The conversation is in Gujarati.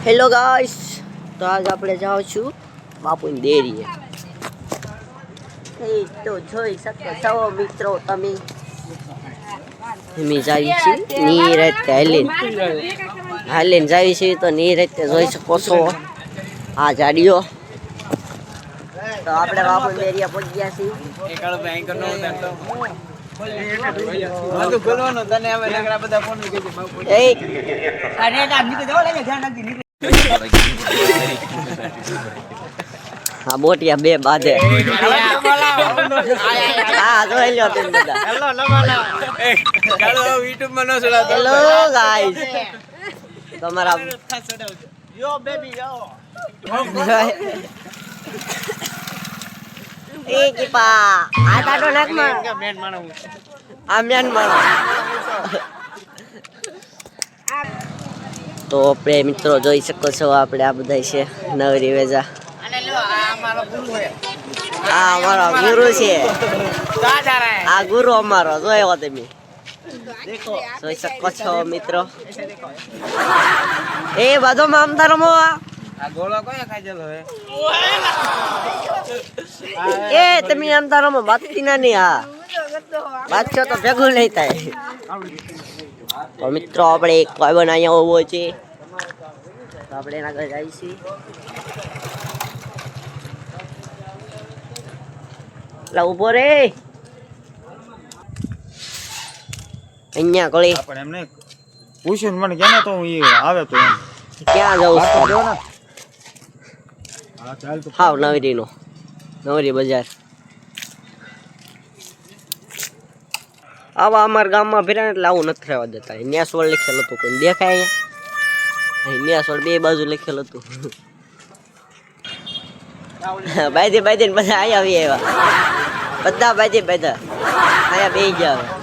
હેલો ગાઈસ, તો આજ આપણે જાઉં છું બાપુની ડેરીએ. એ તો જોઈ શકો છો મિત્રો તમે. અમે જાવી છીએ નીરજ હાલીને જાવી છીએ તો નીરજ જોઈ શકો છો આ જાડીઓ. તો આપણે બાપુની ડેરીએ પહોંચી ગયા છીએ. હા બોટિયા બે બાધે. હા જોઈ લો તમે બધા. હેલો ગાઈસ, તમારા યો બેબી યો એ કીપા આ તાડો નાકમાં મેન માણો આ મેન માણો. તો આપણે મિત્રો જોઈ શકો છો આપણે આ બધા છે નવરી વેજા. આ અમારો ગુરુ છે. આ ગુરુ અમારો જોયો તમે જોઈ શકો છો મિત્રો. એ બધો મામતા રમો. આ ગોળો કોઈ ખાજેલો હે. એ તમે આમતા રમો બાતી ના ની. હા બાદશો તો ભેગું નહીં થાય. તો મિત્રો આપણે એક કોઈ બનાવ્યા હોવો છે તો આપણે એના ઘરે જઈએ છીએ. ઉભો રે અહીંયા કોળી પણ એમને પૂછ્યું મને કેને તો એ આવે તો એમ ક્યાં જવું હા ચાલ તો હાવ નવરીનો નવરી બજાર. આવા અમારા ગામમાં ફેર્યા એટલે આવું નથી રહેવા દેતા. ન્યાસોળ લખેલું હતું કોઈ દેખાય અહીંયા ન્યાસોળ બે બાજુ લખેલું હતું. બાયથી બધા અહીંયા આવી આવ્યા બધા બાયથી બધા અહીંયા બે ગયા.